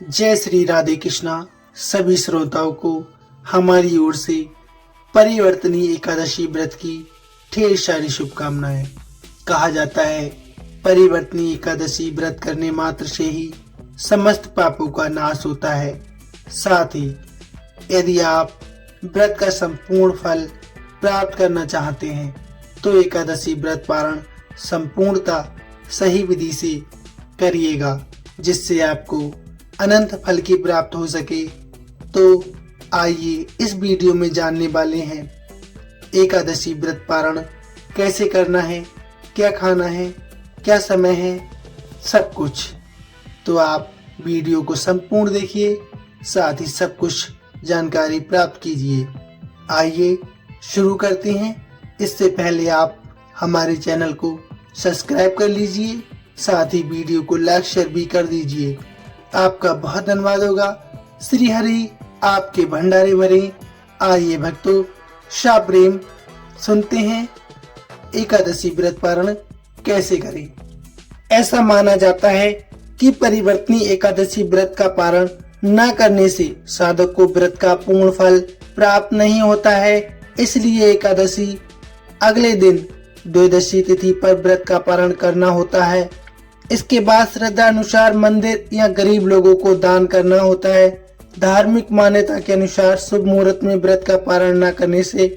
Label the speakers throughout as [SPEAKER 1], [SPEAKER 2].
[SPEAKER 1] जय श्री राधे कृष्णा। सभी श्रोताओं को हमारी ओर से परिवर्तनीय एकादशी व्रत की ढेर सारी शुभकामनाएं। कहा जाता है परिवर्तनीय एकादशी व्रत करने मात्र से ही समस्त पापों का नाश होता है। साथ ही यदि आप व्रत का संपूर्ण फल प्राप्त करना चाहते हैं तो एकादशी व्रत पारण संपूर्णतः सही विधि से करिएगा, जिससे आपको अनंत फल की प्राप्त हो सके। तो आइए इस वीडियो में जानने वाले हैं एकादशी व्रत पारण कैसे करना है, क्या खाना है, क्या समय है, सब कुछ। तो आप वीडियो को संपूर्ण देखिए, साथ ही सब कुछ जानकारी प्राप्त कीजिए। आइए शुरू करते हैं। इससे पहले आप हमारे चैनल को सब्सक्राइब कर लीजिए, साथ ही वीडियो को लाइक शेयर भी कर दीजिए। आपका बहुत धन्यवाद होगा। श्री हरि आपके भंडारे भरे। आइए भक्तों, शाह प्रेम सुनते हैं एकादशी व्रत पारण कैसे करें। ऐसा माना जाता है कि परिवर्तनीय एकादशी व्रत का पारण न करने से साधक को व्रत का पूर्ण फल प्राप्त नहीं होता है। इसलिए एकादशी अगले दिन द्वादशी तिथि पर व्रत का पारण करना होता है। इसके बाद श्रद्धा अनुसार मंदिर या गरीब लोगों को दान करना होता है। धार्मिक मान्यता के अनुसार शुभ मुहूर्त में व्रत का पारण न करने से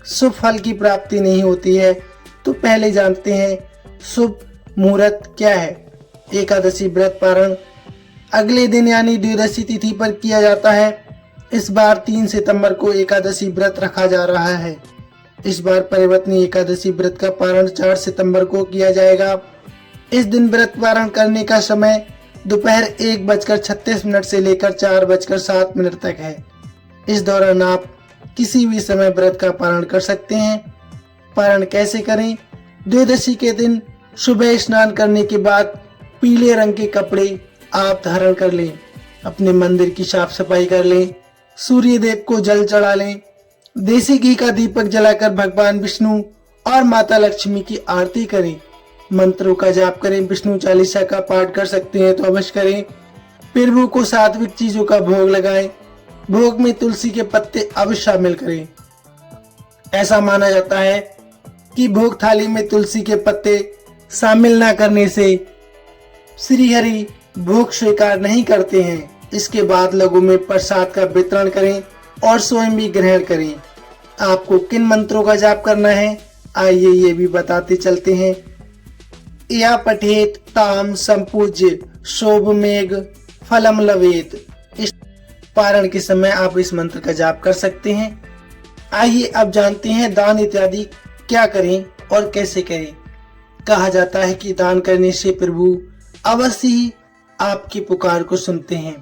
[SPEAKER 1] शुभ फल की प्राप्ति नहीं होती है। तो पहले जानते हैं शुभ मुहूर्त क्या है। एकादशी व्रत पारण अगले दिन यानी द्वादशी तिथि पर किया जाता है। इस बार 3 सितंबर को एकादशी व्रत रखा जा रहा है। इस बार परिवर्तनीय एकादशी व्रत का पारण 4 सितंबर को किया जाएगा। इस दिन व्रत पारण करने का समय दोपहर 1:36 से लेकर 4:07 तक है। इस दौरान आप किसी भी समय व्रत का पारण कर सकते हैं। पारण कैसे करें? द्वादशी के दिन सुबह स्नान करने के बाद पीले रंग के कपड़े आप धारण कर लें, अपने मंदिर की साफ सफाई कर लें, सूर्य देव को जल चढ़ा लें, देसी घी का दीपक जलाकर भगवान विष्णु और माता लक्ष्मी की आरती करें, मंत्रों का जाप करें, विष्णु चालीसा का पाठ कर सकते हैं तो अवश्य करें। प्रभु को सात्विक चीजों का भोग लगाएं। भोग में तुलसी के पत्ते अवश्य शामिल करें। ऐसा माना जाता है कि भोग थाली में तुलसी के पत्ते शामिल न करने से श्री हरि भोग स्वीकार नहीं करते हैं। इसके बाद लोगों में प्रसाद का वितरण करें और स्वयं भी ग्रहण करें। आपको किन मंत्रों का जाप करना है, आइए ये भी बताते चलते हैं। या पठेत ताम संपूज्य शोभ मेघ फलम लवेत। इस पारण के समय आप इस मंत्र का जाप कर सकते हैं। आइए अब जानते हैं दान इत्यादि क्या करें और कैसे करें। कहा जाता है कि दान करने से प्रभु अवश्य ही आपकी पुकार को सुनते हैं।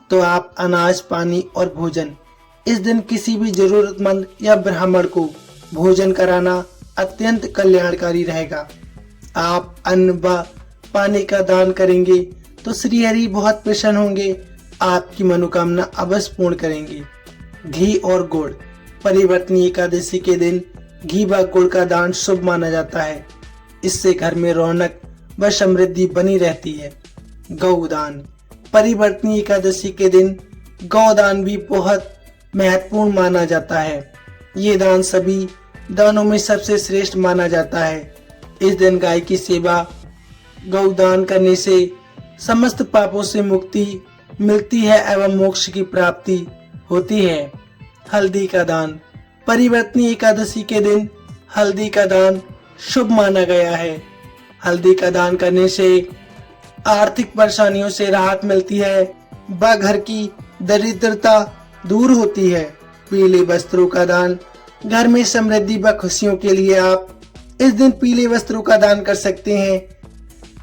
[SPEAKER 1] तो आप अनाज, पानी और भोजन इस दिन किसी भी जरूरतमंद या ब्राह्मण को भोजन कराना अत्यंत कल्याणकारी रहेगा। आप अन्न व पानी का दान करेंगे तो श्री हरि बहुत प्रसन्न होंगे, आपकी मनोकामना अवश्य पूर्ण करेंगे। घी और गुड़ परिवर्तनीय एकादशी के दिन घी व गुड़ का दान शुभ माना जाता है। इससे घर में रौनक व समृद्धि बनी रहती है। गौदान परिवर्तनीय एकादशी के दिन गौदान भी बहुत महत्वपूर्ण माना जाता है। ये दान सभी दानों में सबसे श्रेष्ठ माना जाता है। इस दिन गाय की सेवा, गौदान करने से समस्त पापों से मुक्ति मिलती है एवं मोक्ष की प्राप्ति होती है। हल्दी का दान परिवर्तनीय एकादशी के दिन हल्दी का दान शुभ माना गया है। हल्दी का दान करने से आर्थिक परेशानियों से राहत मिलती है व घर की दरिद्रता दूर होती है। पीले वस्त्रों का दान घर में समृद्धि व खुशियों के लिए आप इस दिन पीले वस्त्रों का दान कर सकते हैं।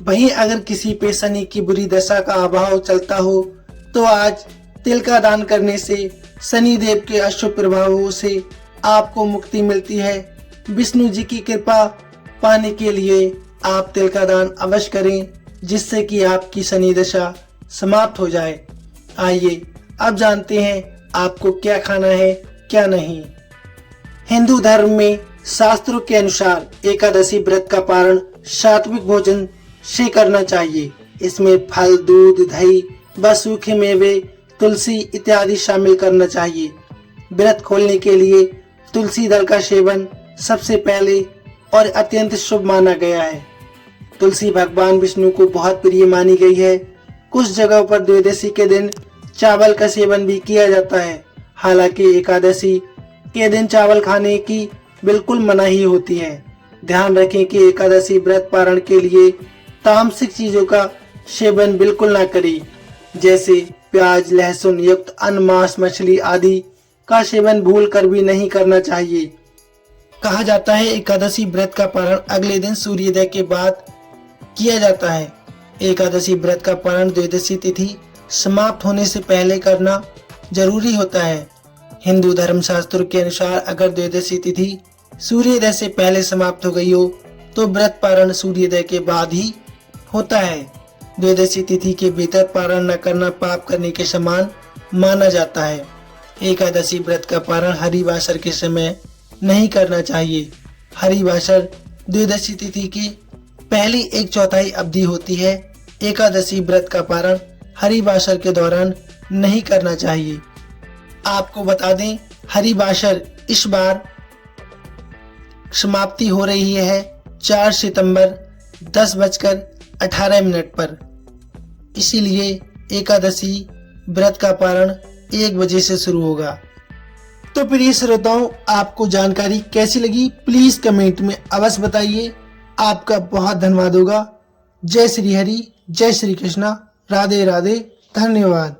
[SPEAKER 1] वहीं अगर किसी पे शनि की बुरी दशा का अभाव चलता हो तो आज तिल का दान करने से शनि देव के अशुभ प्रभावों से आपको मुक्ति मिलती है। विष्णु जी की कृपा पाने के लिए आप तिल का दान अवश्य करें, जिससे कि आपकी शनि दशा समाप्त हो जाए। आइए अब जानते हैं आपको क्या खाना है, क्या नहीं। हिंदू धर्म में शास्त्रों के अनुसार एकादशी व्रत का पारण सात्विक भोजन से करना चाहिए। इसमें फल, दूध, दही व सूखे मेवे, तुलसी इत्यादि शामिल करना चाहिए। व्रत खोलने के लिए तुलसी दल का सेवन सबसे पहले और अत्यंत शुभ माना गया है। तुलसी भगवान विष्णु को बहुत प्रिय मानी गई है। कुछ जगहों पर द्वादशी के दिन चावल का सेवन भी किया जाता है। हालांकि एकादशी के दिन चावल खाने की बिल्कुल मनाही होती है। ध्यान रखें कि एकादशी व्रत पारण के लिए तामसिक चीजों का सेवन बिल्कुल ना करें, जैसे प्याज लहसुन युक्त अन्न, मांस मछली आदि का सेवन भूल कर भी नहीं करना चाहिए। कहा जाता है एकादशी व्रत का पारण अगले दिन सूर्योदय के बाद किया जाता है। एकादशी व्रत का पारण द्वादशी तिथि समाप्त होने से पहले करना जरूरी होता है। हिंदू धर्मशास्त्रों के अनुसार अगर द्वादशी तिथि सूर्योदय से पहले समाप्त हो गई हो तो व्रत पारण सूर्योदय के बाद ही होता है। द्वादशी तिथि के भीतर पारण न करना पाप करने के समान माना जाता है। एकादशी व्रत का पारण हरिवासर के समय नहीं करना चाहिए। हरिवासर द्वादशी तिथि की पहली 1/4 अवधि होती है। एकादशी व्रत का पारण हरिवासर के दौरान नहीं करना चाहिए। आपको बता दें हरिवासर इस बार समाप्ति हो रही है 4 सितंबर 10:18 पर। इसीलिए एकादशी व्रत का पारण 1 बजे से शुरू होगा। तो प्रिय श्रोताओं, आपको जानकारी कैसी लगी प्लीज कमेंट में अवश्य बताइए। आपका बहुत धन्यवाद होगा। जय श्री हरि, जय श्री कृष्णा, राधे राधे, धन्यवाद।